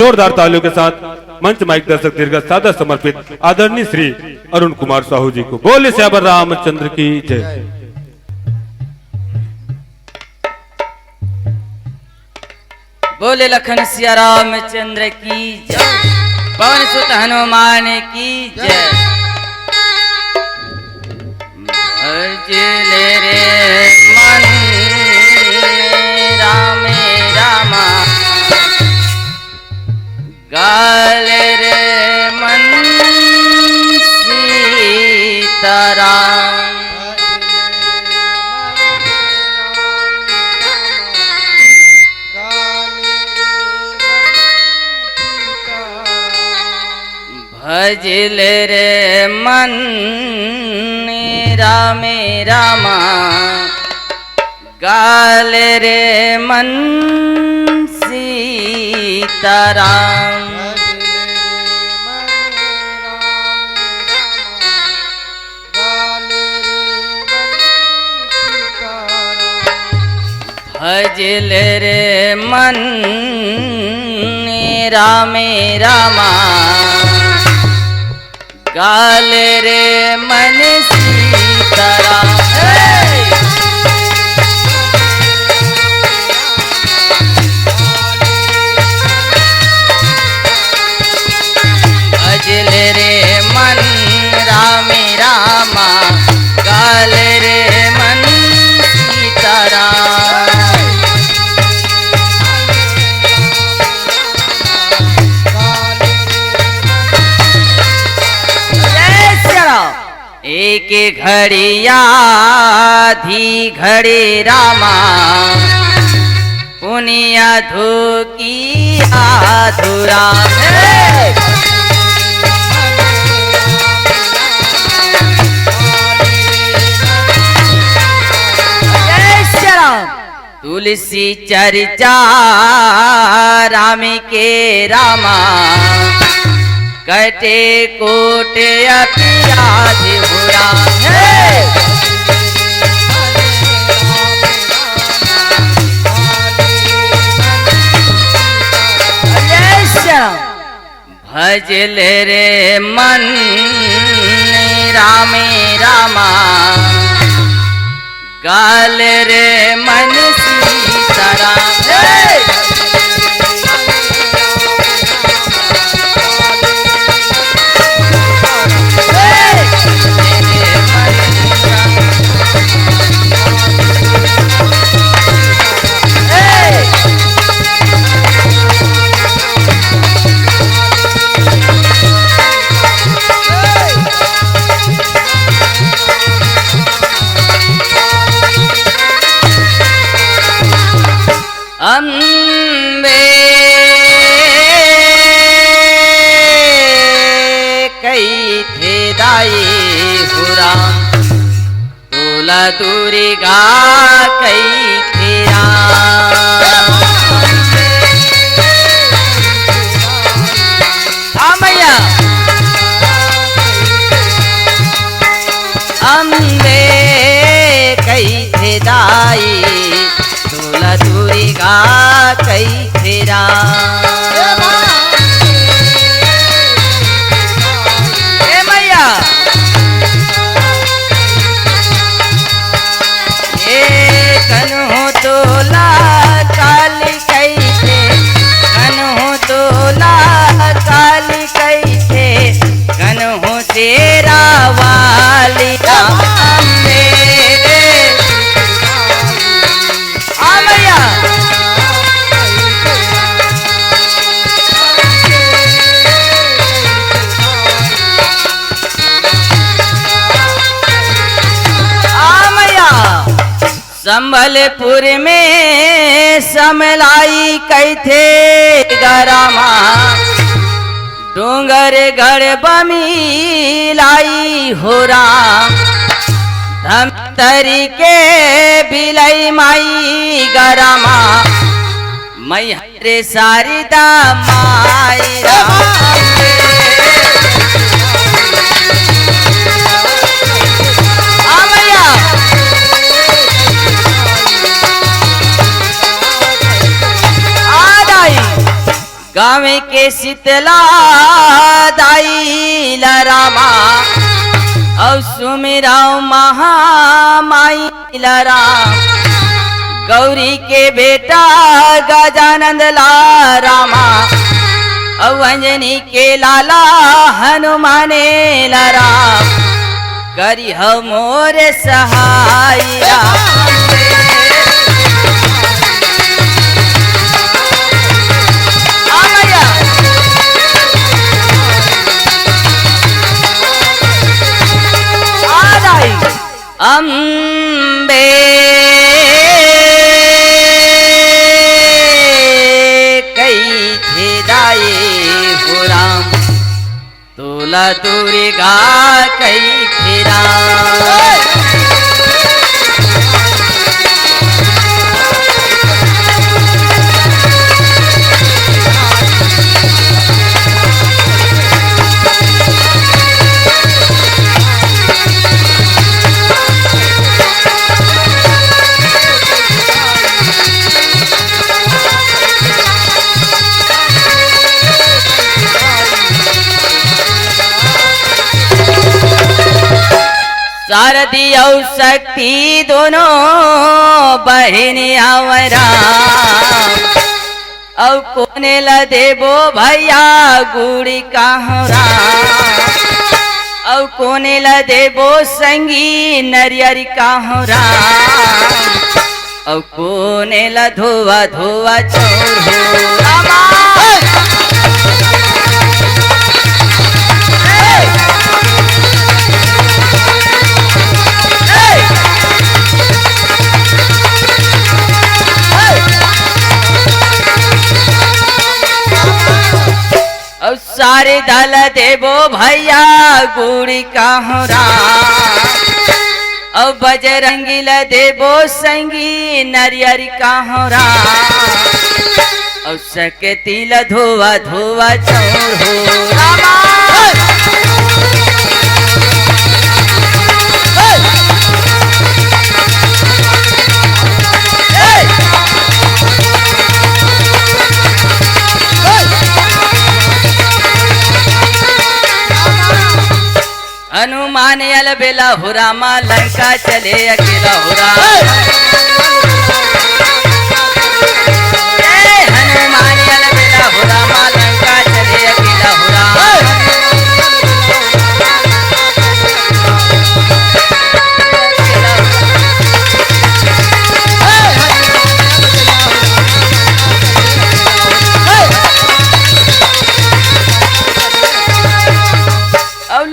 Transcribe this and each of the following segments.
जोरदार तालियों के साथ मंच माइक दर्शक दीर्घ सादर समर्पित आदरणीय श्री अरुण कुमार साहू जी को। बोले श्यावर रामचंद्र की जय। बोले लखन सिया रामचंद्र की जय। पवन सुत हनुमान की जय। भजले रे मन राम रामा गाले रे मन सीताराम। भजल रे मन रामे रामा गाल रे मन सीताराम। भजल रे मन रामे रामा गाल रे मन सीताराम। भजल रे मन रामे रामा गाल रे मन सीताराम। एक घड़िया धी घड़ी रामा पुनिया धोकी आधुरा। तुलसी चर्चा राम के रामा कटे कोटे अपियाध बुरा। भजल रे मन रामे रामा गाल रे मन सीताराम। अम्बे कई थे दाई हुरा तोला दुर्गा कई थे मैया। अम्बे कई थे दाई तोला दुर्गा कई फेरा। मैया ये कन्हो तोला काली कई थे कन्हो तोला काली कई थे कन्हो तेरा वाली संबलपुर में समलाई कई थे गरामा डोंगर गढ़ बमी लाई हो राम। धमतरी के बिलई माई गरामा मई हरे सारिदा माई गावे के शीतला दाई रामा और सुमिराओ महामाई राम गौरी के बेटा गजानंद ला रामा और अंजनी के लाला हनुमाने ला राम करी हो मोर सहाय अम्बे कई थे दाए हो राम तोला दुर्गा कई थे राम शारदी और शक्ति दोनों बहनी आवरा और कोने ला देबो भैया गुड़ी कहरा और कोने ला देबो संगी नरियर कहरा और कोने ला धोवा धोवा चोर हो रामा और सारे दल देवो भैया गुड़ी कहरा और बजरंगी ल देवो संगी नरियर कहरा और सकती ल धोवा धोवा चोर हो रामा हनुमान यल बेला हो रामा लंका चले अकेला हो राम हनुमान यल बेला हो रामा लंका चले अकेला हो राम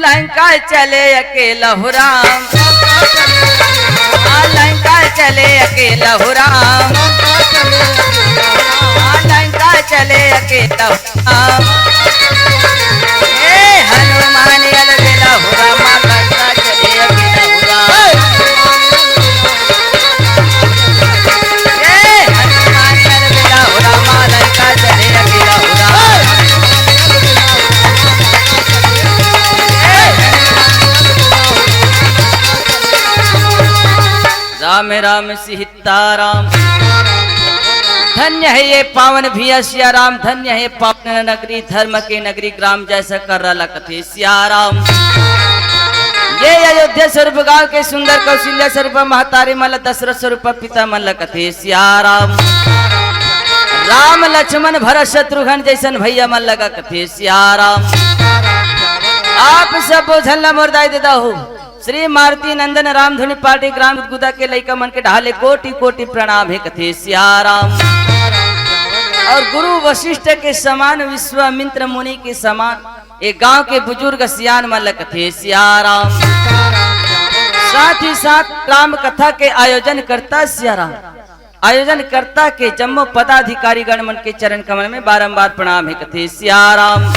लंका चले अकेला हो राम लंका चले अकेला हो राम लंका चले अकेला हो राम हनुमान यल बेला हो रामा लंका चले अकेला हो राम हनुमान यल बेला हो रामा लंका चले अकेला हो राम राम राम सीताराम धन्य है ये पावन भी सिया राम धन्य है पावन नगरी धर्म के नगरी ग्राम जैसा कर रहा कथे सिया राम ये अयोध्या स्वरूप गांव के सुंदर कौशल्या स्वरूप महतारी मल दशरथ स्वरूप पिता मल कथे सिया राम राम लक्ष्मण भरत शत्रुघ्न जैसन भैया मन लगा कथे सिया राम आप सब बोझल मोरदाई देता हो श्री मारुति नंदन राम धुनी पार्टी ग्राम गुदा के लइका मन के ढाले कोटि कोटि प्रणाम है कथे सियाराम और गुरु वशिष्ठ के समान विश्वामित्र मुनि के समान एक गांव के बुजुर्ग सियान मन कथे सियाराम साथ ही साथ राम कथा के आयोजन करता सियाराम आयोजन करता के जम्मो पदाधिकारी गण मन के चरण कमल में बारंबार प्रणाम है कथे सियाराम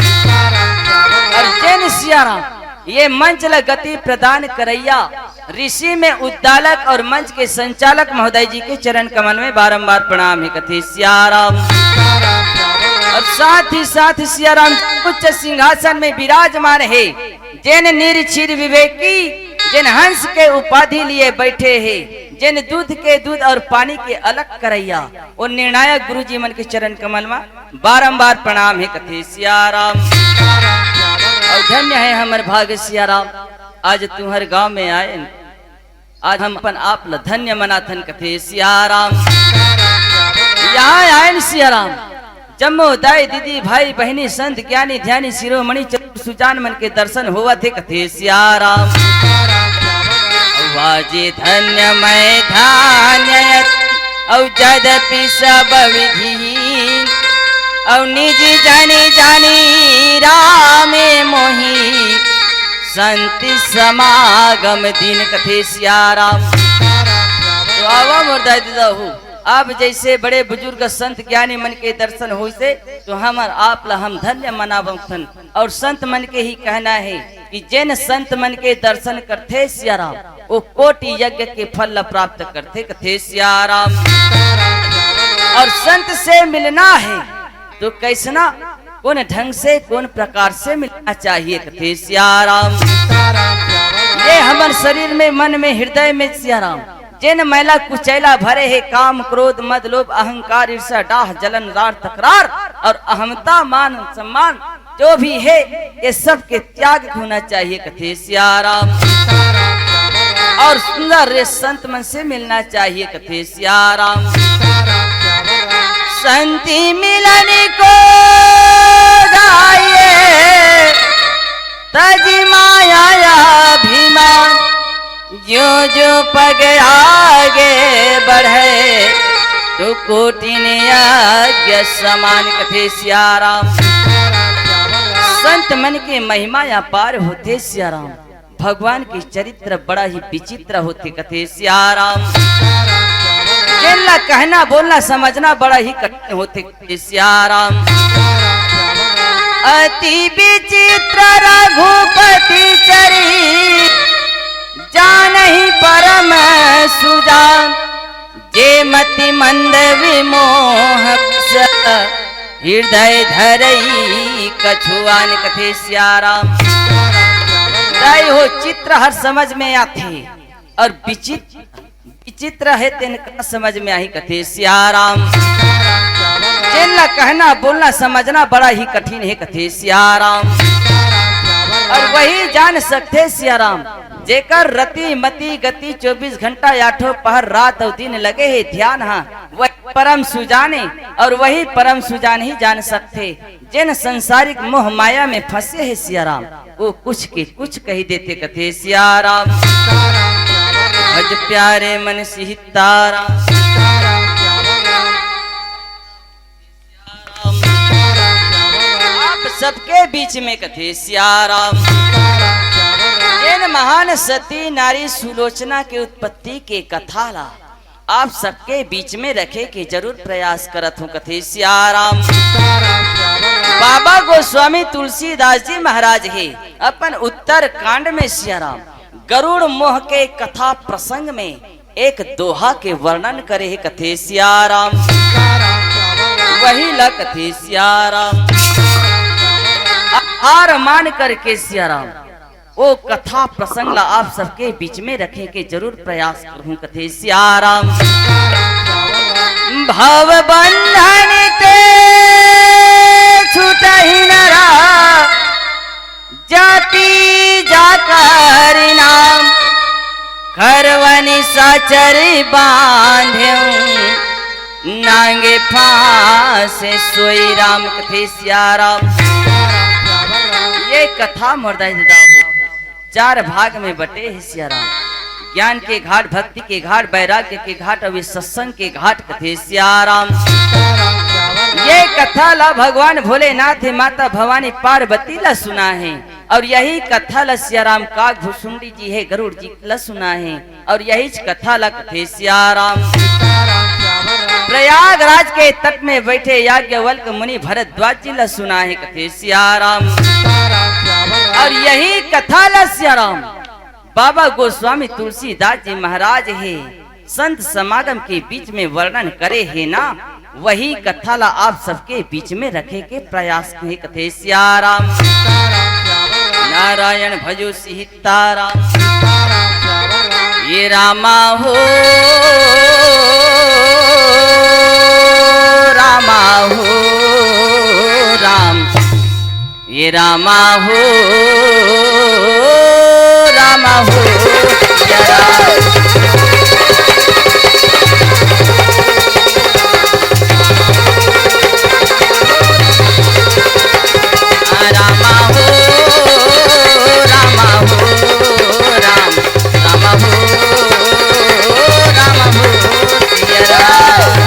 और जैन सियाराम ये मंच ला गति प्रदान करैया ऋषि में उद्दालक और मंच के संचालक महोदय जी के चरण कमल में बारंबार प्रणाम है कथे सियाराम और साथ ही सियाराम उच्च सिंहासन में विराजमान है जिन निर्चिर विवेकी जिन हंस के उपाधि लिए बैठे हैं जिन दूध के दूध और पानी के अलग करैया वो निर्णायक गुरु जी मन के चरण कमल में बारंबार प्रणाम है कथे सियाराम। और धन्य है हमर भाग्य सियाराम, आज तुम्हारे गांव में आए, आज हम अपन आप ल धन्य मनाथन कथे सियाराम। यहाँ आए सियाराम, जम्मो दाई दीदी भाई बहनी संत ज्ञानी ध्यानी शिरोमणि चतुर सुजान मन के दर्शन हुआ थे कथे सियाराम। वाजे धन्य मैं धान्य औ जदपि सब विधि औ निज जानी जानी रामे मोही संत समागम दिन कथे सियाराम। तो आवा मोर दाई दीदा हो, आप जैसे बड़े बुजुर्ग संत ज्ञानी मन के दर्शन हो से तो हमार आप ला हम धन्य मनावथन। और संत मन के ही कहना है कि जिन संत मन के दर्शन करते सियाराम वो कोटि यज्ञ के फल ला प्राप्त करते कथे सियाराम। और संत से मिलना है तो कैसना, कौन ढंग से कौन प्रकार से मिलना चाहिए कथे सियाराम। ये हमारे शरीर में मन में हृदय में सियाराम जिन मैला कुचैला भरे है काम क्रोध मद लोभ अहंकार ईर्ष्या डाह जलन रार तकरार और अहमता मान सम्मान जो भी है ये सब के त्याग होना चाहिए कथे सियाराम। और सुंदर रे संत मन से मिलना चाहिए कथे सियाराम। संति मिलन को जाइए तज माया अभिमान, जो जो पग आगे बढ़े तो कोटि यज्ञ समान कथे सियाराम। संत मन के महिमा अपार होते सियाराम, भगवान के चरित्र बड़ा ही विचित्र होते कथे सियाराम। जिनला कहना बोलना समझना बड़ा ही कठिन होते कथे सियाराम। अति विचित्र रघुपति चरी जानहि परम सुजान, जे मति मंद विमोह हृदय धरई कछुआन कथे सियाराम। दाई हो चित्र हर समझ में आते और विचित्र है तिनका समझ में आई कथे सियाराम। जिनला कहना बोलना समझना बड़ा ही कठिन है कथे सियाराम। और वही जान सकते सियाराम जेकर रति मति गति 24 घंटा आठों पहर रात और दिन लगे है ध्यान, हाँ वही परम सुजाने और वही परम सुजान ही जान सकते। जिन संसारिक मोह माया में फंसे है सियाराम वो कुछ के कुछ कही देते कथे सियाराम। भज प्यारे मन सिहितारा, आप सबके बीच में कथे सियाराम। जिन महान सती नारी सुलोचना के उत्पत्ति के कथा ला आप सबके बीच में रखे के जरूर प्रयास करत हूँ कथे सियाराम। बाबा गोस्वामी तुलसीदास जी महाराज है अपन उत्तर कांड में सियाराम गरुड़ मोह के कथा प्रसंग में एक दोहा के वर्णन करे है कथे सियाराम। वही ला कथे सियाराम। हार मान करके सियाराम वो कथा प्रसंग ला आप सबके बीच में रखे के जरूर प्रयास करूं कथे सियाराम। भव बंधन ते छूटहि न रहा, जाति जाकर नाम खरवनि साचर बांध्यऊं, नांगे फांसे सोई राम कथे सियाराम। ये कथा मुर्दाई हो 4 भाग में बटे है सियाराम। ज्ञान के घाट, भक्ति के घाट, वैराग्य के घाट और सत्संग के घाट कथे सियाराम। ये कथा ला भगवान भोलेनाथ माता भवानी पार्वती ला सुना है और यही कथा ला सियाराम काग भुसुंडी जी है गरुड़ जी ला सुना है और यही कथा ला कथे सियाराम। प्रयागराज के तट में बैठे याज्ञवल्क मुनि भरद्वाज जी ला सुना है कथे सियाराम। और यही कथा ला सियाराम बाबा गोस्वामी तुलसीदास जी महाराज है संत समागम के बीच में वर्णन करे है ना, वही कथा ला आप सबके बीच में रखे के प्रयास है कथे सियाराम। नारायण भजो सीताराम, ये रामा हो रामा हो राम, ये रामा हो रामा हो या राम। रामा हो रामा हो राम, रामा हो रामा हो या राम।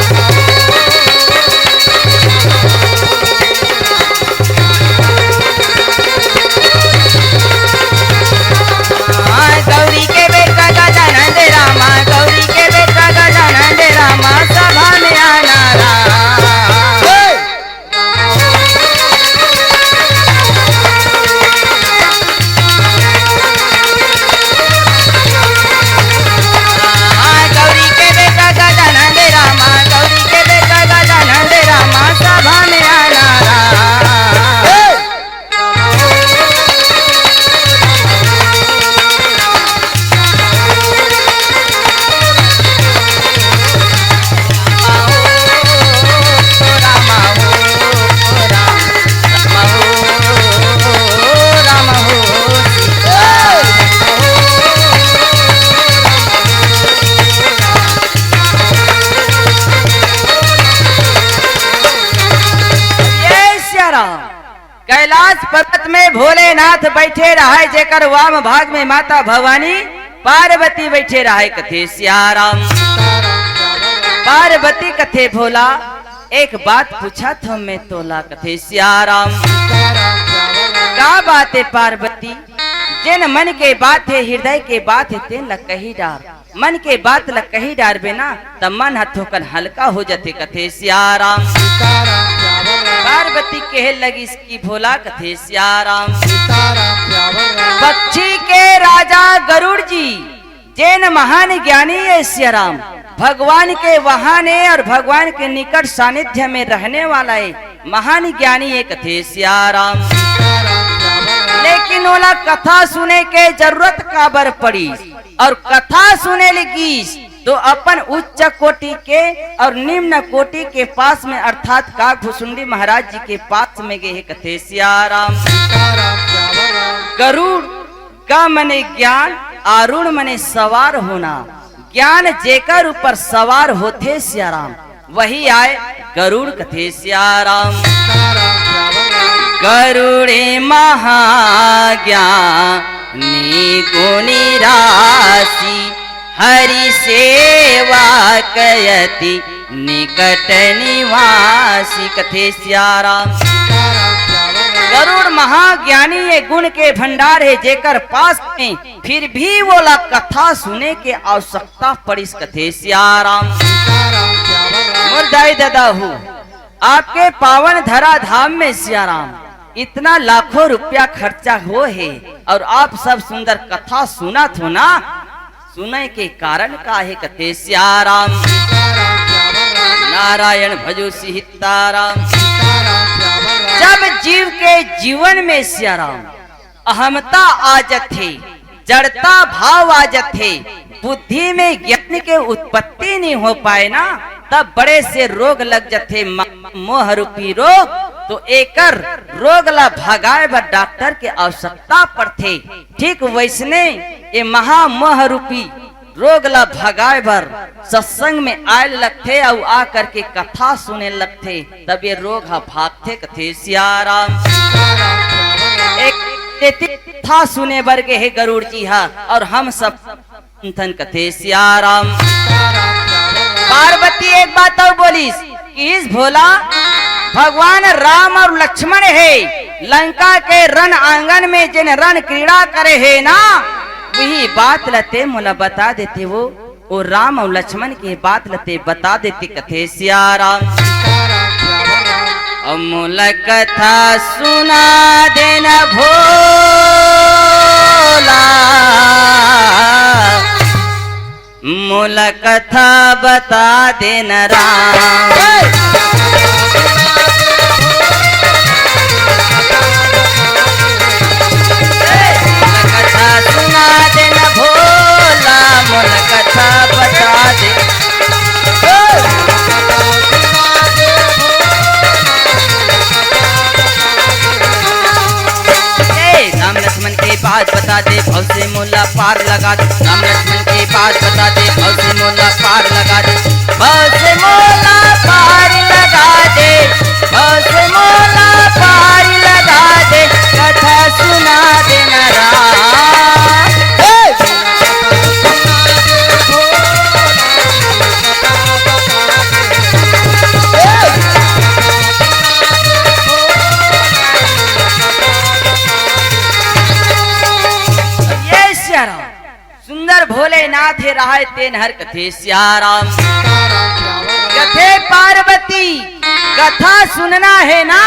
गौरी के बेटा गजानंद रामा, गौरी के बेटा गजानंद रामा, सभा में आना राम। गौरी के बेटा गजानंद रामा, गौरी के बेटा गजानंद रामा, सभा में आना राम। कैलाश पर्वत में भोलेनाथ बैठे रहे, जेकर वाम भाग में माता भवानी पार्वती बैठे रहे। कथे सियाराम पार्वती कथे भोला, एक बात पूछा था मैं तोला। कथे सियाराम का बात है पार्वती, जिन मन के बात है हृदय के बात है तेन ल कही डार। मन के बात ल कही डार बिना तब मन हथों कन हल्का हो जाते। कथे सियाराम पार्वती कहे लगी इसकी भोला। कथे सियाराम पक्षी के राजा गरुड़ जी जैन महान ज्ञानी है सियाराम, भगवान के वहां है और भगवान के निकट सानिध्य में रहने वाला है, महान ज्ञानी है। कथे सियाराम लेकिन ओला कथा सुने के जरूरत काबर पड़ी, और कथा सुने लगी तो अपन उच्च कोटि के और निम्न कोटि के पास में अर्थात काग भुसुंडी महाराज जी के पास में गए। कथे सियाराम गरुड़ का मने ज्ञान, आरूढ़ मने सवार होना, ज्ञान जेकर ऊपर सवार होते सियाराम वही आए गरुड़। कथे सियाराम गरुड़े महाज्ञानी गुणी राशि, हरि सेवा कयति निकट निवासी। कथे सियाराम गरुड़ महाज्ञानी ये गुण के भंडार है, जेकर पास में फिर भी वो ला कथा सुने के आवश्यकता पड़ी। कथे सियाराम मुर्दाई दादा हूँ आपके पावन धरा धाम में सियाराम इतना लाखों रुपया खर्चा हो है, और आप सब सुंदर कथा सुना थो ना, सुने के कारण का है। कथे सियाराम नारायण भजो सीताराम। जब जीव के जीवन में सियाराम अहमता आ जाथे, जड़ता भाव आ जाथे, बुद्धि में ज्ञान के उत्पत्ति नहीं हो पाए ना, तब बड़े से रोग लग जाते, मोह रूपी रोग। तो एकर रोग ला भगाए बर डॉक्टर के आवश्यकता पड़थे। ठीक वैसने ये महामोह रूपी रोग ला भगाए बर सत्संग में आए लगथे और आ करके कथा सुने लगथे, तब ये रोग हा भागथे। कथे सियाराम एक कथा सुने बर के है गरुड़ जी हा, और हम सब कथे सियाराम। पार्वती एक बात और बोलीस कि इस भोला भगवान राम और लक्ष्मण है, लंका के रण आंगन में जिन रण क्रीड़ा करे है ना, वही बात लते मोला बता देते, वो राम और लक्ष्मण की बात लते बता देते। कथे सियाराम मोला कथा सुना देना भोला, मोला कथा बता देना राम। कथा सुना देना भोला, मोला बता दे, भव से मोला पार लगा दे। राम लक्ष्मण के बात बता दे, भव से मोला पार लगा दे, भव से मोला पार लगा दे, भव से मोला पार लगा दे, कथा सुना दे नारायण। सुंदर भोलेनाथ हे रहाय तेन हर कथे सियाराम। कथे पार्वती कथा सुनना है ना,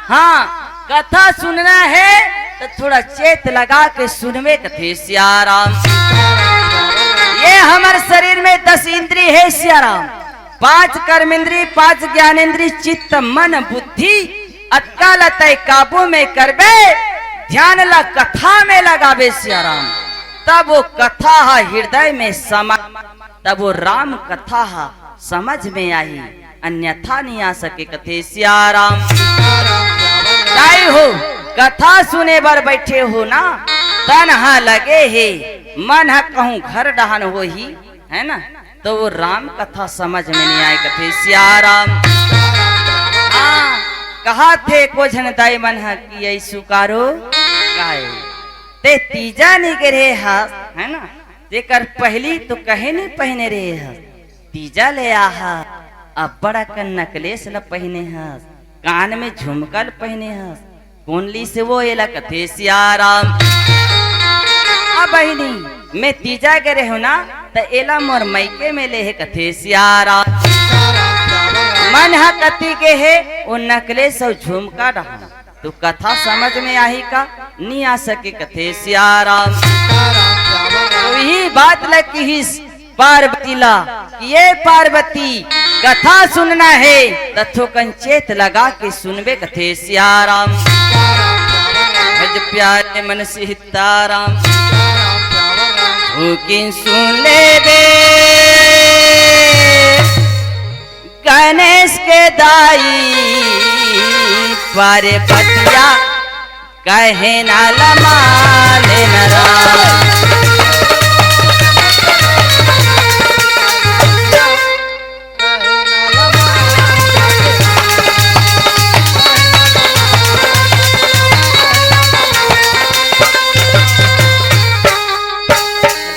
हाँ कथा सुनना है तो थोड़ा चेत लगा के सुनवे कथे सियाराम। ये हमारे शरीर में 10 इंद्री है सियाराम, 5 कर्मेंद्री, 5 ज्ञानेंद्री, चित्त मन बुद्धि अटकाल तय काबू में करबे, ध्यान ला कथा में लगावे सियाराम, तब वो कथा हृदय में समा, तब वो राम कथा समझ में आई, अन्यथा नहीं आ सके कथे सियाराम। जाई हो कथा सुने बर बैठे हो ना, तन हा लगे है, मन हा कहूँ घर डहान हो ही है ना, तो वो राम कथा समझ में नहीं आए कथे सियाराम। कहा थे को झन दाई मन हा कि यही सुकारो काहे ते तीजा नहीं गिरे है ना, तेकर पहली तो कहे नहीं पहने रहे है, तीजा ले आहा, अब बड़ा कन नकलेस ल पहने है, कान में झुमकल पहने है, कुंडली से वो एला कथे सियाराम। अब बहिनी मैं तीजा गिरे हो ना, तो एला मोर मैके में ले है कथे सियाराम। मन हा कथी के है वो नकलेस और झुमका रहा, तो कथा समझ में आई का नहीं आ सके कथे सियाराम। तो यही बात लगी पार्वती ला कि ये पार्वती कथा सुनना है तथो कंचेत लगा के सुनबे कथे सियाराम। भज प्यारे मन से हिताराम, हुकिन सुन ले बे गणेश के दाई, पार्वतिया कहे ना लमाले नारायण।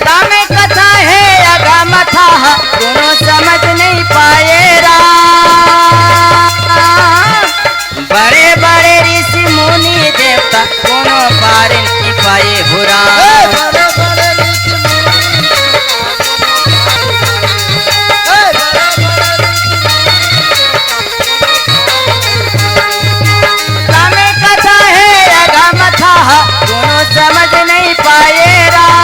रामे कथा है अगम था, दोनों समझ नहीं पाए राम, बड़े बड़े ऋषि मुनि देवता कोनो पार नहीं पाए हो राम। रामे कथा है अगम था, दोनों समझ नहीं पाए राम,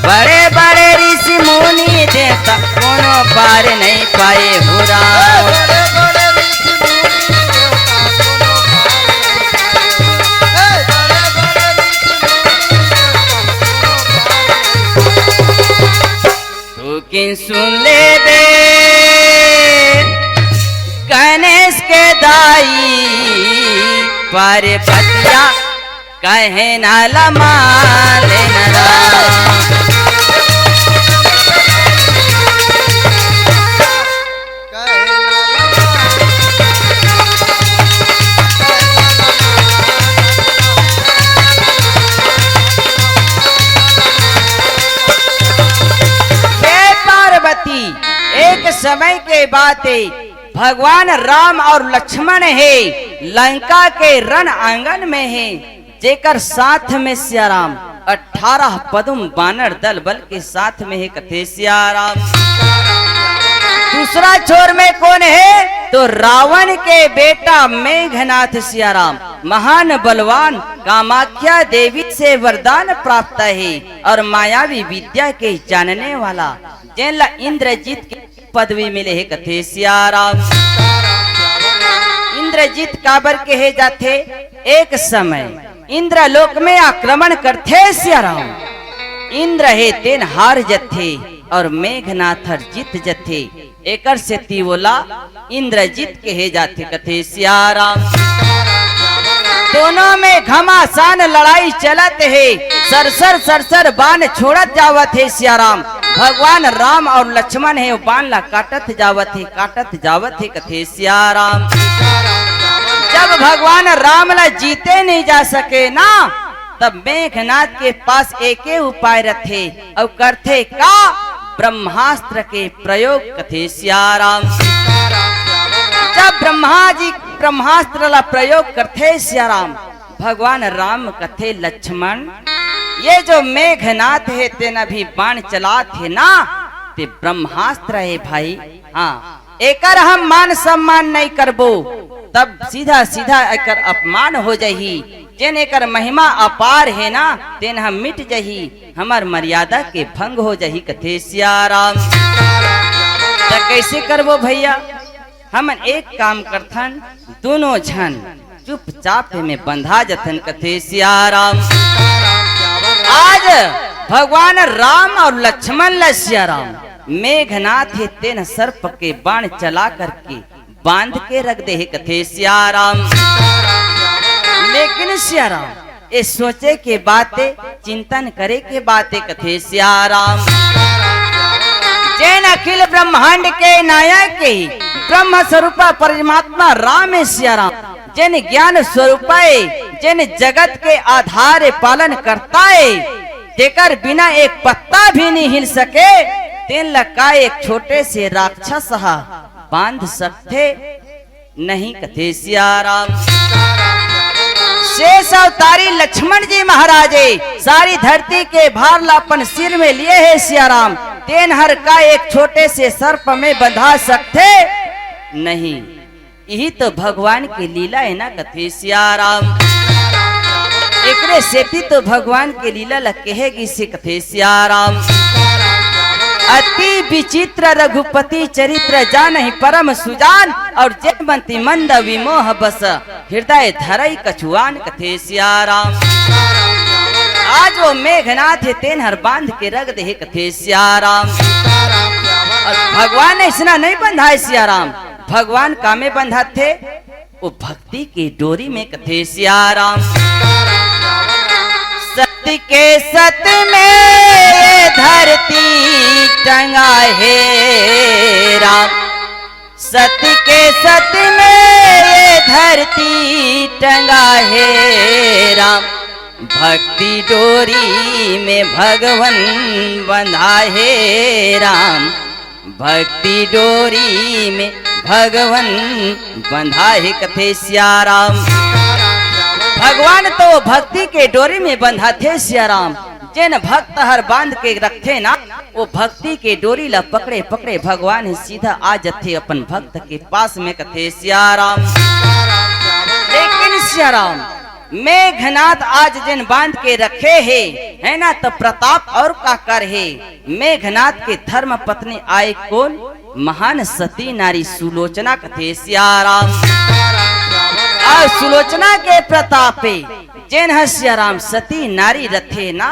बड़े बड़े ऋषि मुनि देवता कोनो पार नहीं पाए हो राम। किन सुन ले बे गणेश के दाई, पार्वतिया कहे ना लमाले नारायण। एक समय के बात है, भगवान राम और लक्ष्मण है लंका के रण आंगन में है, जेकर साथ में सियाराम 18 पदुम बानर दल बल के साथ में है कथे सियाराम। दूसरा छोर में कौन है तो रावण के बेटा मेघनाथ सियाराम, महान बलवान, कामाख्या देवी से वरदान प्राप्त है और मायावी विद्या के जानने वाला, जिनला इंद्रजीत की पदवी मिले है कथे सियाराम। इंद्रजीत काबर कहे जाते, एक समय इंद्रलोक में आक्रमण करते सियाराम, इंद्र है तेन हार जथे और मेघनाथ जीत जथे, एकर से तीवोला इंद्रजीत कहे जाते कथे सियाराम। दोनों में घमासान लड़ाई चलत है। सरसर सरसर बाण छोड़त जावत है सियाराम। भगवान राम और लक्ष्मण है वो बाण ला काटत जावत है कथे सियाराम। जब भगवान राम ला जीते नहीं जा सके ना, तब मेघनाथ के पास एक उपाय रथे और करथे का ब्रह्मास्त्र के प्रयोग कथे सियाराम। जब ब्रह्मा जी ब्रह्मास्त्र ला प्रयोग करथे सियाराम, भगवान राम कथे लक्ष्मण ये जो मेघनाथ है तेना भी बाण चलात है ना, ते ब्रह्मास्त्र है भाई। हाँ, एकर हम मान सम्मान नहीं करबो, तब सीधा सीधा एकर अपमान हो जाही। जेन एकर महिमा अपार है ना, तेन हम मिट जाही, हमार मर्यादा के भंग हो जाही कथे सियाराम। तो कैसे करबो भैया? हम एक काम करथन, दोनों झन चुपचाप में बंधा जथन कथे सियाराम। आज भगवान राम और लक्ष्मण ला सियाराम मेघनाथ है तेन सर्प के बाण चला करके बांध के रख दे कथे सियाराम। लेकिन सियाराम ये सोचे के बातें, चिंतन करे के बातें कथे सियाराम। जैन अखिल ब्रह्मांड के नायक के ब्रह्म स्वरूप परमात्मा राम है सियाराम। जिन ज्ञान स्वरूप जिन जगत के आधार पालन करता है, देकर बिना एक पत्ता भी नहीं हिल सके, तेन लका एक छोटे से राक्षस बांध सकते नहीं कथे सियाराम। शेष अवतारी लक्ष्मण जी महाराजे सारी धरती के भार लापन सिर में लिए है सियाराम। तेन हर का एक छोटे से सर्प में बंधा सकते नहीं। यही तो भगवान की लीला है ना कथे सियाराम। एकरे सेती तो भगवान की लीला ला कहेगी से कथे सियाराम। अति विचित्र रघुपति चरित्र जानहि परम सुजान, और जयवंती मंद विमोह बस हृदय धरई कछुआन कथे सियाराम। आज वो मेघनाथ है तेन हर बांध के रख दे कथे सियाराम। और भगवान ने इसना नहीं बंधा है सियाराम, भगवान का में बंधा थे वो भक्ति की डोरी में कथे सियाराम। सत्य के सत में धरती टंगा है राम। सत्य के सत में धरती टंगा है राम। भक्ति डोरी में भगवन बंधा है राम। भक्ति डोरी में भगवन बंधा है कथे सियाराम। भगवान तो भक्ति के डोरी में बंधा थे सियाराम। जिन भक्त हर बांध के रखे ना, वो भक्ति के डोरी ला पकड़े पकड़े भगवान सीधा आ जाते अपन भक्त के पास में कथे सियाराम। लेकिन सियाराम मेघनाथ आज जिन बांध के रखे है ना, तो प्रताप और का कर है। मेघनाथ के धर्म पत्नी आए कौन? महान सती नारी सुलोचना कथे सियाराम। और सुलोचना के प्रतापे जिन है सियाराम सती नारी रथे ना,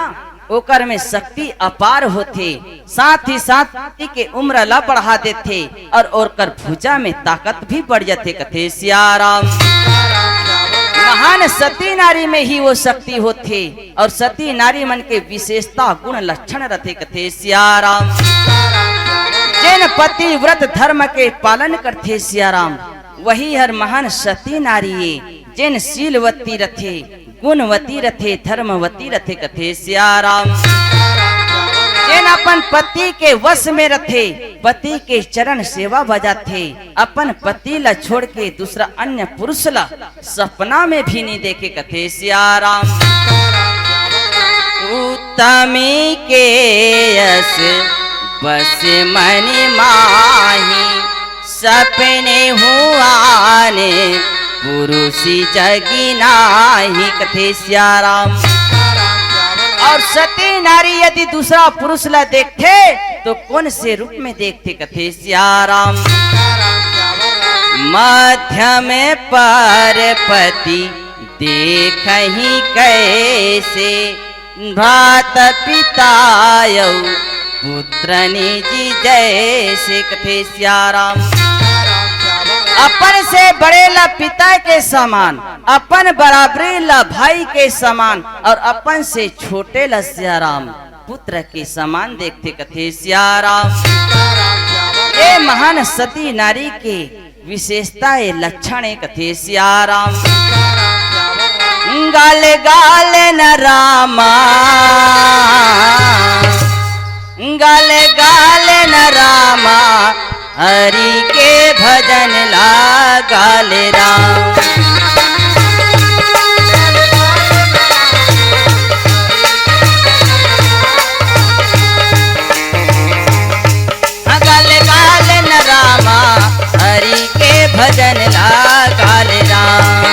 ओकर में शक्ति अपार होते, साथ ही साथ पति के उम्र ला बढ़ा देते और ओकर भुजा में ताकत भी बढ़ जाते कथे सियाराम। महान सती नारी में ही वो शक्ति होते और सती नारी मन के विशेषता गुण लक्षण रहते कथे सियाराम। जिन पति व्रत धर्म के पालन करते सियाराम, वही हर महान सती नारी है। जिन शीलवती रथे, गुणवती रथे, धर्मवती रथे कथे सियाराम। जिन अपन पति के वश में रथे, पति के चरण सेवा बजाते, अपन पति ला छोड़ के दूसरा अन्य पुरुष ला सपना में भी नहीं देखे कथे सियाराम। उत्तमी के यस बस मनि माही, सपने हुआ ने पुरुषी जगी नाही कथे सियाराम। और सती नारी यदि दूसरा पुरुष ला देखते तो कौन से रूप में देखते कथे सियाराम। मध्यम पर पति देखहि कैसे, भ्रात पिता पुत्र निजी जैसे कथे सियाराम। अपन से बड़े ला पिता के समान, अपन बराबरी ला भाई के समान, और अपन से छोटे ला सिया राम पुत्र के समान देखते कथे सिया राम। ये महान सती नारी के विशेषता ये लक्षण है कथे सिया राम। गाले गाले न रामा, गाले गाले न रामा, हरि के भजन ला गाले राम। गाले गाले न रामा, हरि के भजन ला गाले राम।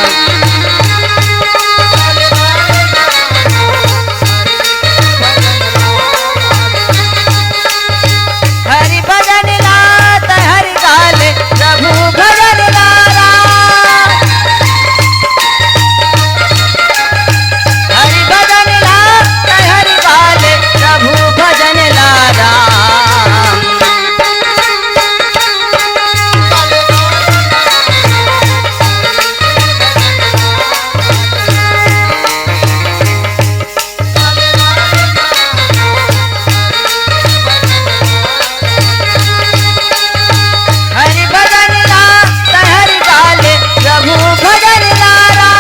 हरि भजन लात हरि गाले प्रभु भजन लारा। हरि भजन लात हरि गाले प्रभु भजन लारा। हरि भजन लात हरि गाले प्रभु भजन लारा।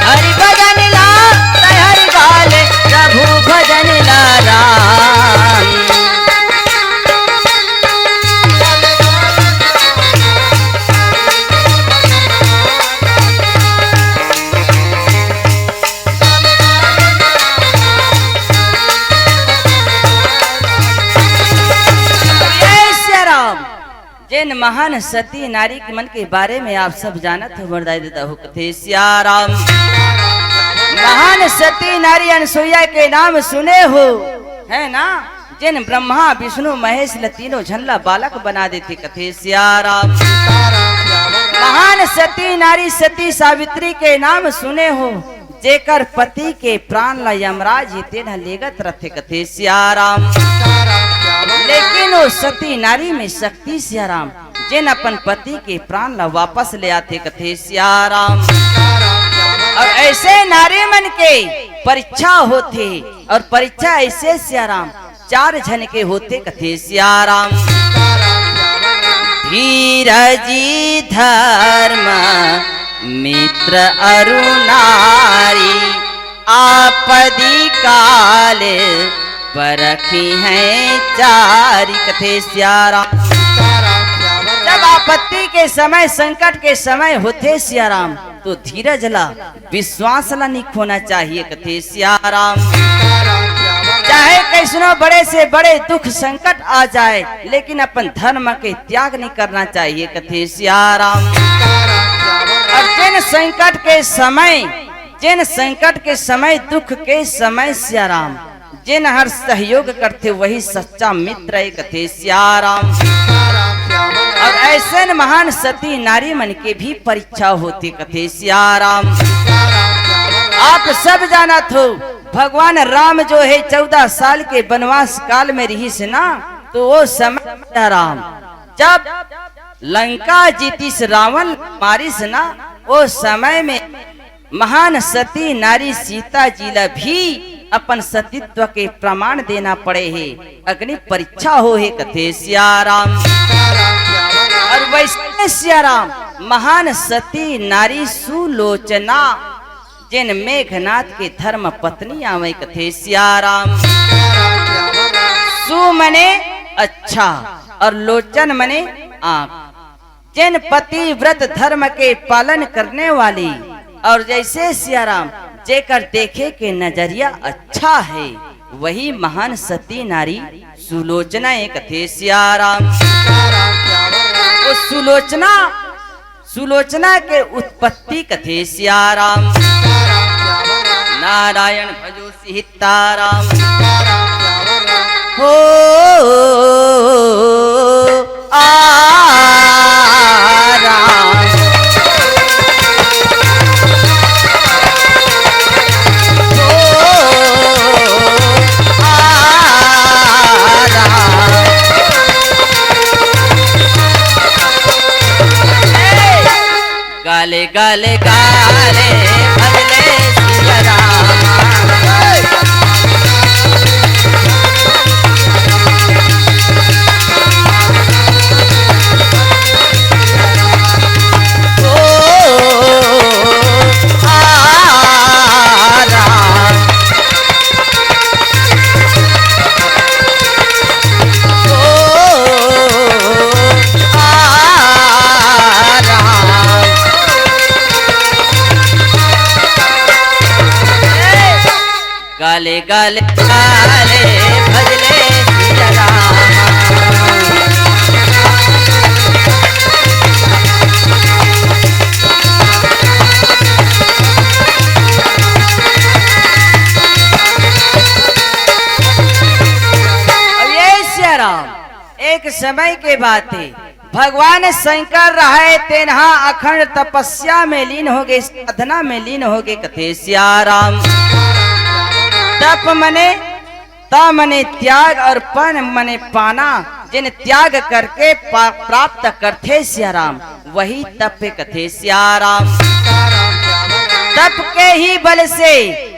हरि भजन लात हरि गाले प्रभु भजन लारा। जय श्री राम। जिन महान सती नारी के मन के बारे में आप सब जानत हो, बरदाई देता हो कथे सिया राम। महान सती नारी अनसुईया के नाम सुने हो, है ना, जिन ब्रह्मा विष्णु महेश ल तीनों झल्ला बालक बना देते कथे सिया राम। महान सती नारी सती सावित्री के नाम सुने हो, जेकर पति के प्राण ला यमराज हिते न लेगत रथे कथे सिया राम। लेकिन वो सती नारी में शक्ति सिया राम, जिन अपन पति के प्राण ला वापस ले आते कथे सिया राम। और ऐसे नारी मन के परीक्षा होते, और परीक्षा ऐसे सिया राम 4 जन के होते कथे सिया राम। धीरजी धर्म मित्र अरुणारी, आपदी काले परखी हैं चारी कथे सिया राम। जब आपत्ति के समय संकट के समय होते सिया राम, तो धीरज ला विश्वास ला नहीं खोना चाहिए कथे सिया राम। चाहे कैसनो बड़े से बड़े दुख संकट आ जाए, लेकिन अपन धर्म के त्याग नहीं करना चाहिए कथे सिया राम। और जिन संकट के समय दुख के समय सिया राम, जिन हर सहयोग करते वही सच्चा मित्र है कथे सिया राम। और ऐसे महान सती नारी मन के भी परीक्षा होती कथे सिया राम। आप सब जानत हो, भगवान राम जो है 14 साल के वनवास काल में रही से ना, तो वो समय राम जब लंका जीतीस रावण मारिस ना, वो समय में महान सती नारी सीता जी ला भी अपन सतीत्व के प्रमाण देना पड़े है, अग्नि परीक्षा हो है कथे सिया राम। और वैसे सिया राम महान सती नारी सुलोचना, जिन मेघनाथ के धर्म पत्नी आवे कथे सिया राम। सु मने अच्छा, और लोचन मने आंख, जिन पति व्रत धर्म के पालन करने वाली, और जैसे सिया राम जेकर देखे के नजरिया अच्छा है, वही महान सती नारी सुलोचना एक कथे सिया राम। वो सुलोचना के उत्पत्ति कथे सिया राम। नारायण भजो सीताराम हो गाले गाले गाले भजले सिया रामा। गाले गाले गाले भजले सिया रामा। अब ये सिया राम एक समय के बात है, भगवान शंकर रहे तेनहा अखंड तपस्या में लीन हो गए, साधना में लीन हो गए। कथे सिया राम तप मने त्याग और पन मने पाना, जिन त्याग करके प्राप्त करते सिया राम वही तप कथे सिया राम। तप के ही बल से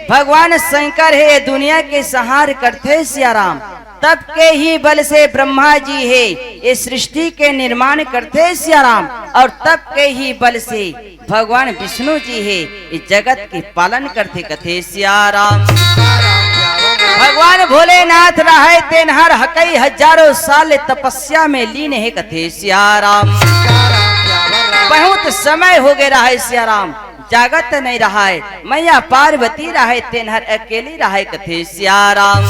भगवान शंकर है दुनिया के संहार करते सिया राम। तप के ही बल से ब्रह्मा जी है ये सृष्टि के निर्माण करते सिया राम। और तप के ही बल से भगवान विष्णु जी है इस जगत के पालन करते कथे सिया राम। भगवान भोलेनाथ रहे तेनहर कई हजारों साल तपस्या में लीन है कथे सिया राम। बहुत समय हो गए रहा सिया राम, जागत नहीं रहा है। मैया पार्वती रहे तेनहर अकेली रहे कथे सिया राम।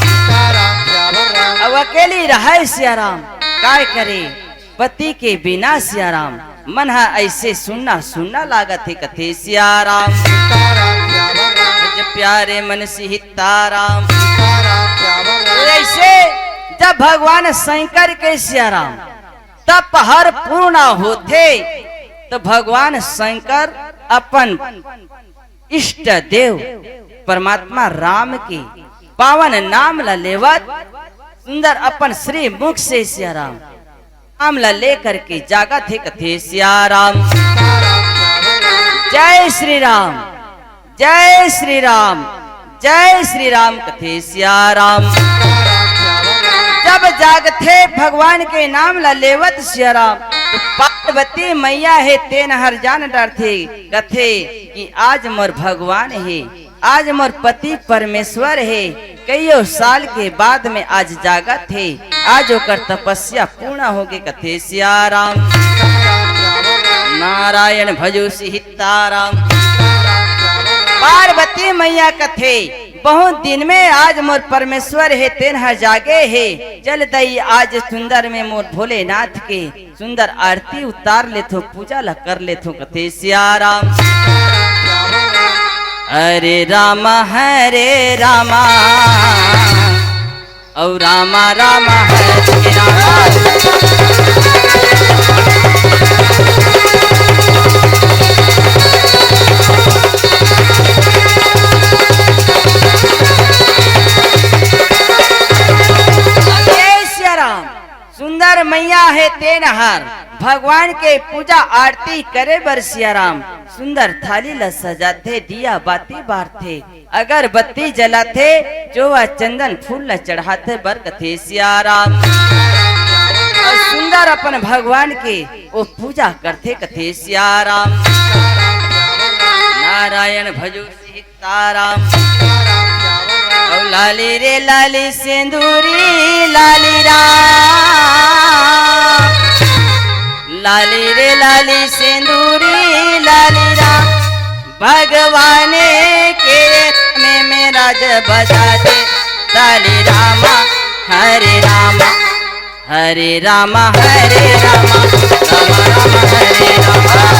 अब अकेली रहे सिया राम काय करे पति के बिना सिया राम। मन ऐसे सुनना सुनना लागत है कथे सिया राम। प्यारे मन से हिताराम ऐसे जब भगवान शंकर के सिया राम तप हर पूर्ण होते तो भगवान शंकर अपन इष्ट देव परमात्मा राम के पावन नाम ला लेवत सुंदर अपन श्री मुख से सिया राम नाम ला लेकर के जागत है कथे सिया राम। जय श्री राम जय श्री राम जय श्री राम कथे सिया राम। जब जागते भगवान के नाम ला लेवत सिया राम तो पार्वती मैया है तेन हर जान डर थे कथे कि आज मोर भगवान है, आज मोर पति परमेश्वर है। कईयों साल के बाद में आज जागत है, आज होकर तपस्या पूर्ण हो गई कथे सिया राम। नारायण भजो सीताराम। पार्वती मैया कथे बहुत दिन में आज मोर परमेश्वर है तेन जागे है। चल दई आज सुंदर में मोर भोलेनाथ के सुंदर आरती उतार ले थो पूजा ला कर ले थो कथे सिया राम। हरे रामा और रामा रामा हरे रामा। सुंदर मैया है तेनहार भगवान के पूजा आरती करे बर सिया राम। सुंदर थाली ला सजाते दिया बाती बारते अगर बत्ती जलाते जोवा चंदन फूल ला चढ़ाते बर कथे सिया राम। और सुंदर अपन भगवान के वो पूजा करते कथे सिया राम। नारायण भजो सीताराम। लाली रे लाली सिंदूरी लाली राम। लाली रे लाली सिंदूरी लाली राम। भगवान के में मेरा जब बजाते लाली रामा हरे रामा हरे रामा हरे रामा रामा रामा हरे रामा।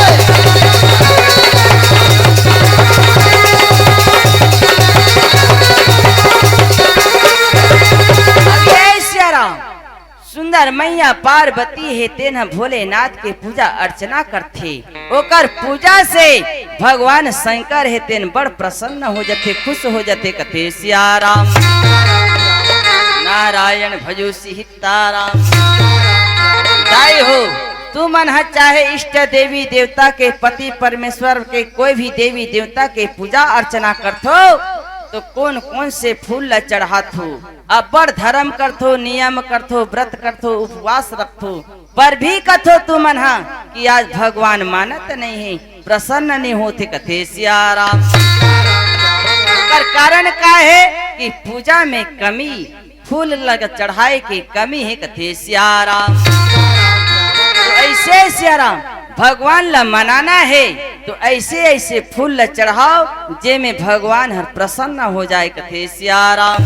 सुंदर मैया पार्वती है तेन भोलेनाथ के पूजा अर्चना करथे। ओकर पूजा से भगवान शंकर है तेन बड़ प्रसन्न हो जाते खुश हो जाते कथे सिया राम। नारायण भजो सीताराम। दाई हो तू मन है चाहे इष्ट देवी देवता के पति परमेश्वर के कोई भी देवी देवता के पूजा अर्चना करथो तो कौन कौन से फूल ला चढ़ाथो, अब बड़ धर्म करथो, नियम करथो, व्रत करथो, उपवास रखथो, पर भी कथो तू मन हा कि आज भगवान मानत नहीं है, प्रसन्न नहीं होते कथे सियाराम। पर कारण का है कि पूजा में कमी, फूल लग चढ़ाए की कमी है कथे सियाराम। तो ऐसे सियाराम भगवान ला मनाना है तो ऐसे ऐसे फूल ला चढ़ाओ जे में भगवान हर प्रसन्न हो जाए कथे सियाराम।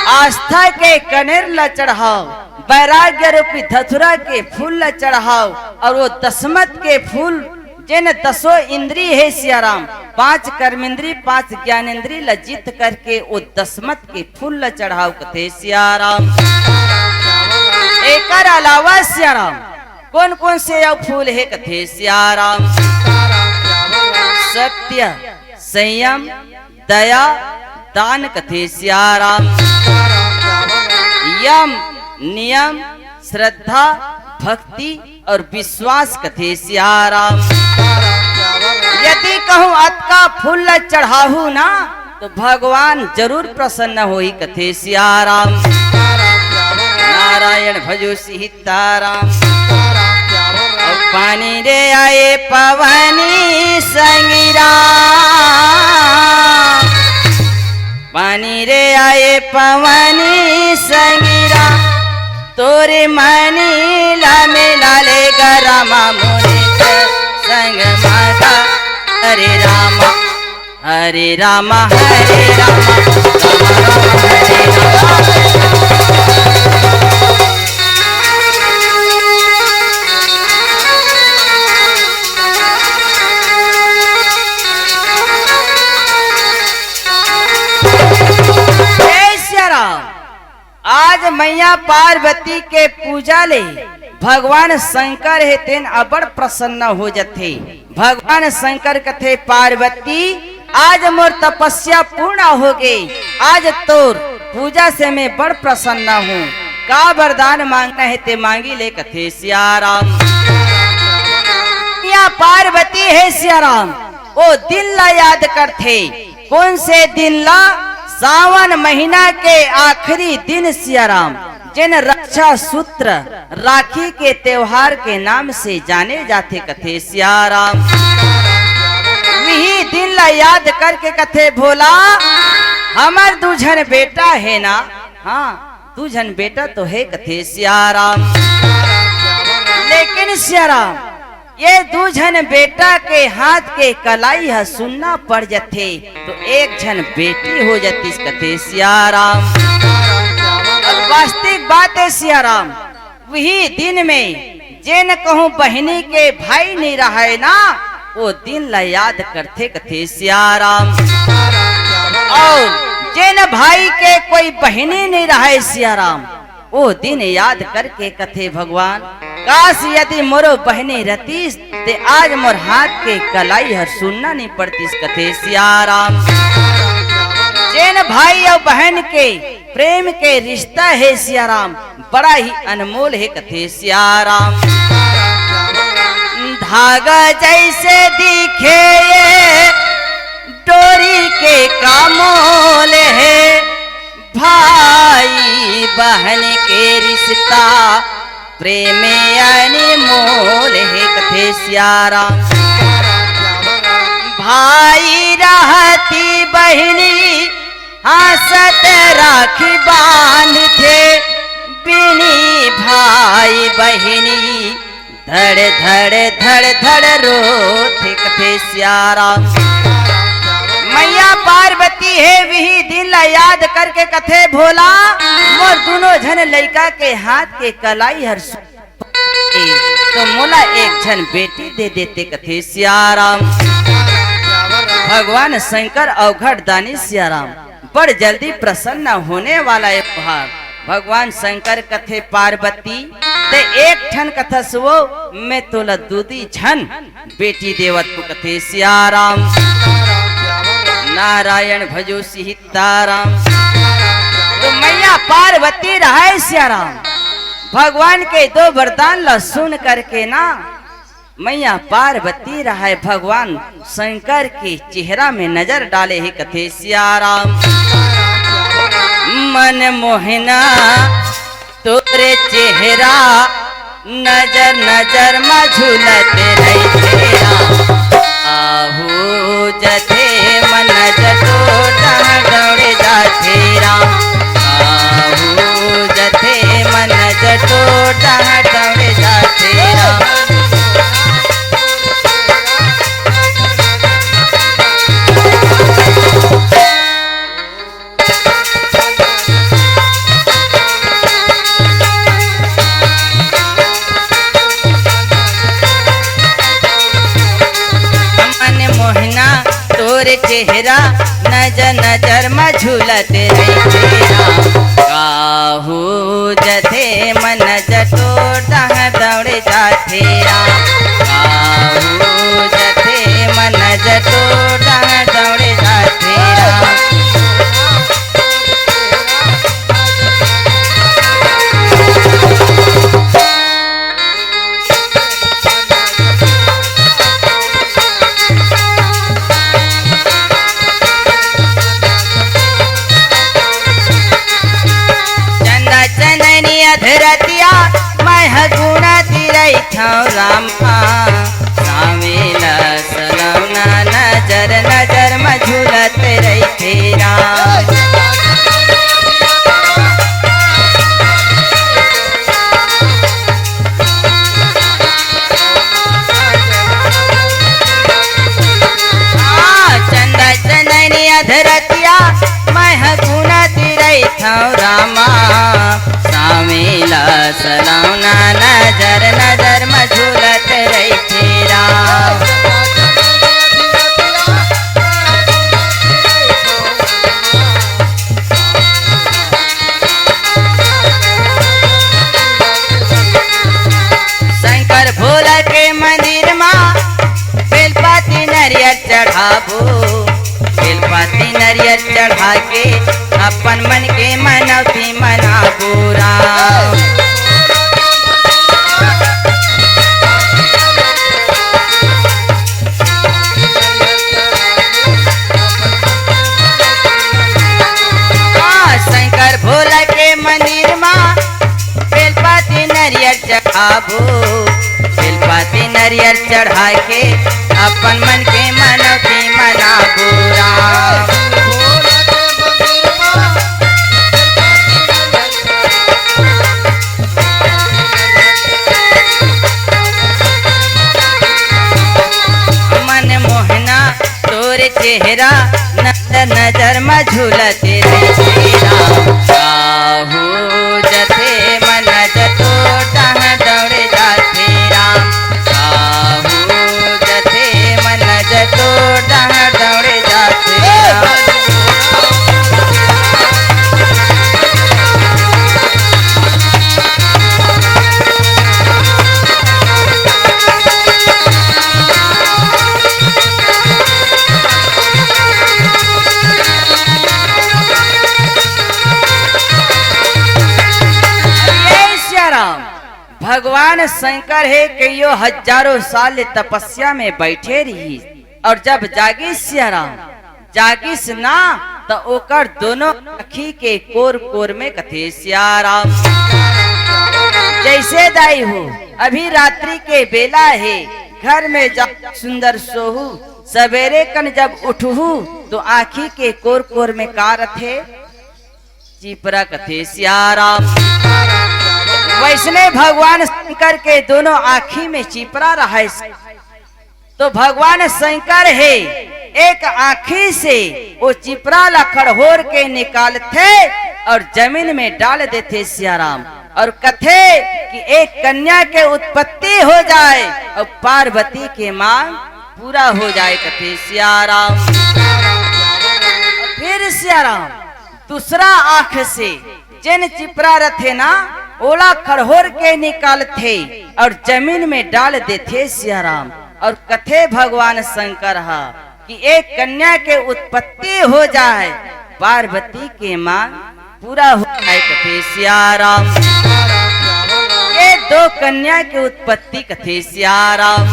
आस्था के कनेर ला चढ़ाओ, वैराग्य रूपी धतुरा के फूल ला चढ़ाओ, और वो दसमत के फूल जिन 10 इंद्री है सियाराम, 5 कर्मेंद्री 5 ज्ञानेंद्री ला जीत करके वो दसमत के फूल ला चढ़ाओ कथे सियाराम। एक अलावा सियाराम कौन कौन से फूल है कथे सियाराम। सत्य, संयम, दया, दान कथे सियाराम। यम, नियम, श्रद्धा, भक्ति और विश्वास कथे सियाराम। यदि कहूँ अतका फूल चढ़ाहू ना तो भगवान जरूर प्रसन्न होई कथे सियाराम। नारायण भजो सीताराम। और पानी रे आए पवनी संगिरा, पानी रे आए पवनी संगिरा, तोरे मनी लामे लाले गरमा मोरे संग माता। हरे रामा हरे रामा हरे रामा रामा रामा हरे रामा। आज मैया पार्वती के पूजा ले भगवान शंकर है तेन अबड़ प्रसन्न हो जथे। भगवान शंकर कथे पार्वती आज मोर तपस्या पूर्ण हो गई, आज तोर पूजा से मैं बड़ प्रसन्न हूँ, का वरदान मांगना है ते मांगी ले कथे सियाराम। या पार्वती है सियाराम वो दिन ला याद करथे, कौन से दिन ला? सावन महीना के आखिरी दिन सियाराम, जिन रक्षा सूत्र राखी के त्योहार के नाम से जाने जाते कथे सियाराम। वही दिन ला याद करके कथे भोला हमार दूजन बेटा है ना, हाँ दूजन बेटा तो है कथे सियाराम। लेकिन सियाराम ये दूजन बेटा के हाथ के कलाई है सुनना पड़ जाते तो एक जन बेटी हो जाती कथे सियाराम। वास्तविक बात है सियाराम, वही दिन में जिन कहूँ बहनी के भाई नहीं रहा है ना वो दिन ला याद करते कथे सियाराम। और जिन भाई के कोई बहनी नहीं रहा है सियाराम वो दिन याद करके कथे भगवान काश यदि मोरो बहनी रतीस ते आज मोर हाथ के कलाई हर सुनना नहीं पड़तीस कथे सियाराम। जिन भाई और बहन के प्रेम के रिश्ता है सियाराम बड़ा ही अनमोल है कथे सियाराम। धागा जैसे दिखे ये डोरी के कामोल है, भाई बहन के रिश्ता प्रेम अनमोल है कथे सियाराम। भाई रहती बहनी हंसत राखी बांध थे, बिनी भाई बहनी धड़ धड़ धड़ धड़ रोते कथे सियाराम। मैया पार्वती है वही दिन ला याद करके कथे भोला मोर दोनों जन लड़का के हाथ के कलाई हर तो मोला एक जन बेटी दे देते कथे सियाराम। भगवान शंकर अवघड़ दानी सियाराम बड़ जल्दी प्रसन्न होने वाला है उपहार। भगवान शंकर कथे पार्वती ते एक ठन कथा सुवो मैं तोला दूधी झन बेटी देवत को कथे सियाराम। नारायण भजो सीताराम। तो मैया पार्वती रहा सियाराम भगवान के दो वरदान ला सुन करके ना मैया पार्वती रहा भगवान शंकर के चेहरा में नजर डाले ही कथे सियाराम। मन मोहना तोरे चेहरा नजर नजर में झूलते रही तेरा आहू जथे मन जटो दौड़े जाते राम आहू जथे मन जटो दौड़े जाते राम। तोरे चेहरा नजर नजर में झूलते रही तेरा काहू जथे मन जटो दौड़े जाते राम काहू जथे मन जटो दौड़े जाते राम। धरतिया मैं गुणा तिरई था रामा सावेला सलौना नजर नजर में झूलत रही तेरा चंदा चंदनिया धरतिया मैं गुणा तिरई था रामा सावेला सलौना नजर नजर में झूलत रही तेरा शंकर भोला के मंदिर में बेलपाती नरियर चढ़ाबो बेलपाती नरियर चढ़ा के अपन मन के मनौती मनाबो राम। शंकर भोला के मंदिर में बेलपाती नरियर चढ़ाबो बेलपाती नरियर चढ़ा के अपन मन के मनौती मनाबो राम। चेहरा नजर नजर में झूलते रही तेरा आहू जथे मन जटो दौड़े जाते राम आहू जथे मन जटो दौड़े जाते राम। भगवान शंकर है कि यो हजारों साल तपस्या में बैठे रही और जब जागी सियाराम जागिस ना तो ओकर दोनों अखी के कोर कोर में कथे सियाराम। जैसे दाई हो अभी रात्रि के बेला है घर में जब सुंदर सोहू सवेरे कन जब उठू तो आखी के कोर कोर में कारत है चिपरा कथे सियाराम। वैसने भगवान शंकर के दोनों आँखी में चिपरा रहा तो भगवान शंकर है एक आँखी से वो चिपरा ला खड़होर के निकालते और जमीन में डाल देते सियाराम और कथे कि एक कन्या के उत्पत्ति हो जाए और पार्वती के मांग पूरा हो जाए कथे सियाराम। फिर सियाराम दूसरा आँख से जिन चिपरा रथे ना ओला खड़होर के निकालते और जमीन में डाल देते सियाराम और कथे भगवान शंकर हा कि एक कन्या के उत्पत्ति हो जाए पार्वती के मांग पूरा हो जाए कथे सियाराम। दो कन्या की उत्पत्ति कथे सियाराम।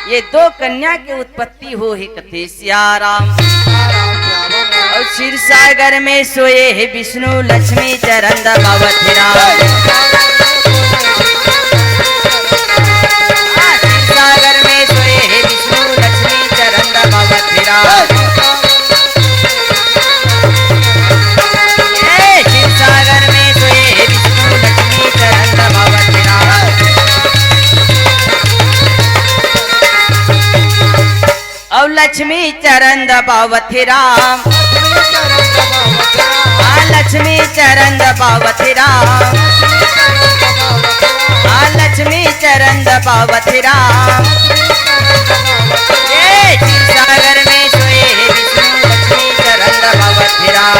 ये दो कन्या की उत्पत्ति हो ही कथे सियाराम। और क्षीर सागर में सोए है विष्णु लक्ष्मी चरण दबावत राम। क्षीर सागर में सोए है विष्णु लक्ष्मी चरण दबावत राम। क्षीर सागर में सोए है विष्णु लक्ष्मी चरण दबावत राम। और लक्ष्मी चरण दबावत राम। लक्ष्मी चरण दबावत राम। लक्ष्मी चरण दबावत राम। ये क्षीर सागर में सोए है विष्णु लक्ष्मी चरण दबावत राम।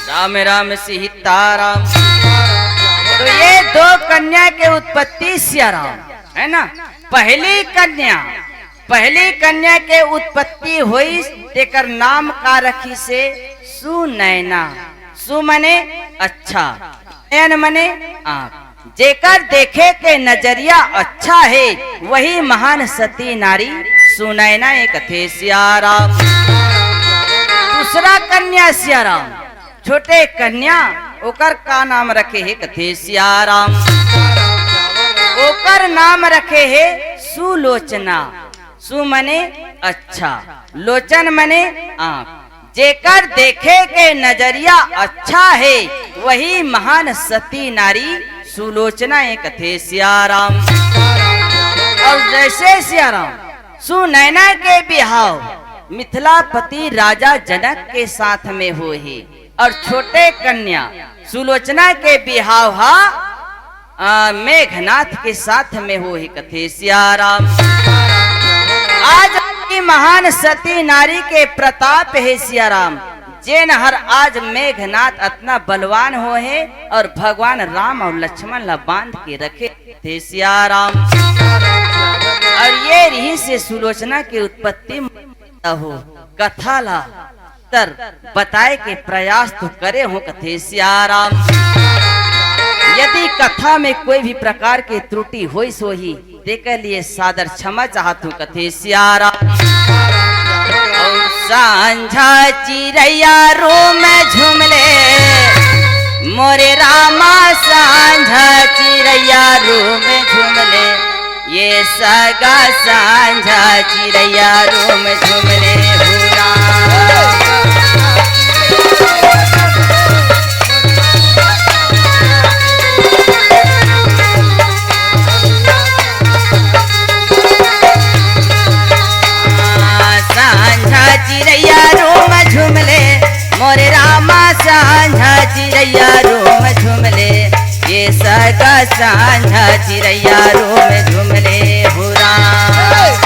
राम राम सीताराम। तो ये दो कन्या के उत्पत्ति सियाराम है ना। पहली कन्या के उत्पत्ति हुई तेकर नाम का रखी से सुनैना। सु मने अच्छा, नयन मने आँख। जेकर देखे के नजरिया अच्छा है वही महान सती नारी सुनैना एक थे सियाराम। दूसरा कन्या सियाराम। छोटे कन्या ओकर का नाम रखे है कथे सियाराम। ओकर नाम रखे है सुलोचना। सु मने अच्छा, लोचन मने आँख। जेकर देखे के नजरिया अच्छा है वही महान सती नारी सुलोचना एक थे सियाराम। और जैसे सियाराम सुनैना के बिहाव मिथिलापति राजा जनक के साथ में हो है और छोटे कन्या सुलोचना के बिहाव मेघनाथ के साथ में हो ही कथे सियाराम। आज की महान सती नारी के प्रताप है सियाराम। जेन हर आज मेघनाथ इतना बलवान हो है और भगवान राम और लक्ष्मण ला बांध के रखे थे सियाराम। और ये रही से सुलोचना की उत्पत्ति हो कथा ला तर बताए के प्रयास तो करे हो कथे सियाराम। यदि कथा में कोई भी प्रकार की त्रुटि होई सो ही देखे लिए सादर क्षमा चाहत हूँ कथे सियाराम। और सांझा चिरैया रो में झुमले मोरे रामा। सांझा चिरैया रो में झुमले ये सगा। सांझा चिरैया रो में झुमले चिरैया रोम झुमले मोरे रामा। सांझा चिरैया रोम झुमले ये सगा। सांझा चिरैया रोम झुमले हो राम।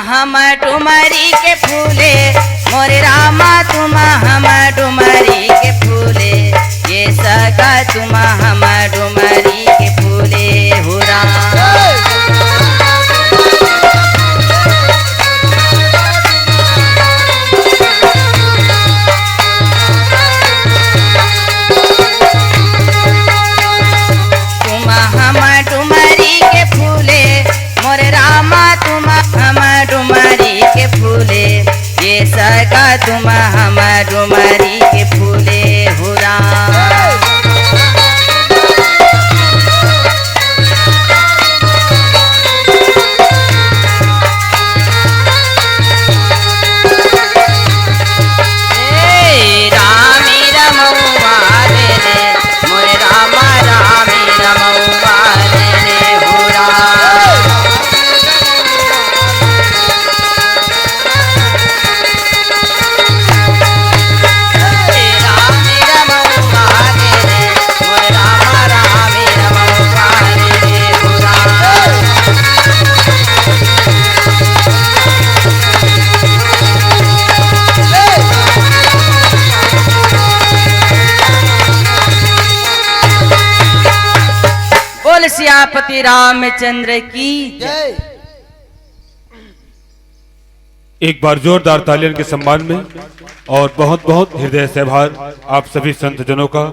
हम डुमरी के फूले मोरे रामा। तुम हम डुमरी के फूले ये सगा। तुम हम डुमरी के फूले हो राम। तुम हम डुमरी के फूले मोरे रामा। तुम हम डुमरी के फूले ये सियापति रामचंद्र की जय। एक बार जोरदार तालियों के सम्मान में और बहुत बहुत हृदय से आभार आप सभी संत जनों का।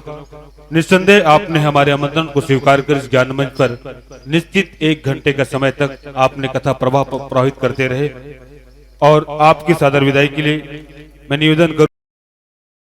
निस्संदेह आपने हमारे आमंत्रण को स्वीकार कर इस ज्ञान मंच पर निश्चित 1 घंटे का समय तक आपने कथा प्रवाह प्रवाहित करते रहे और आपकी सादर विदाई के लिए मैं निवेदन करूं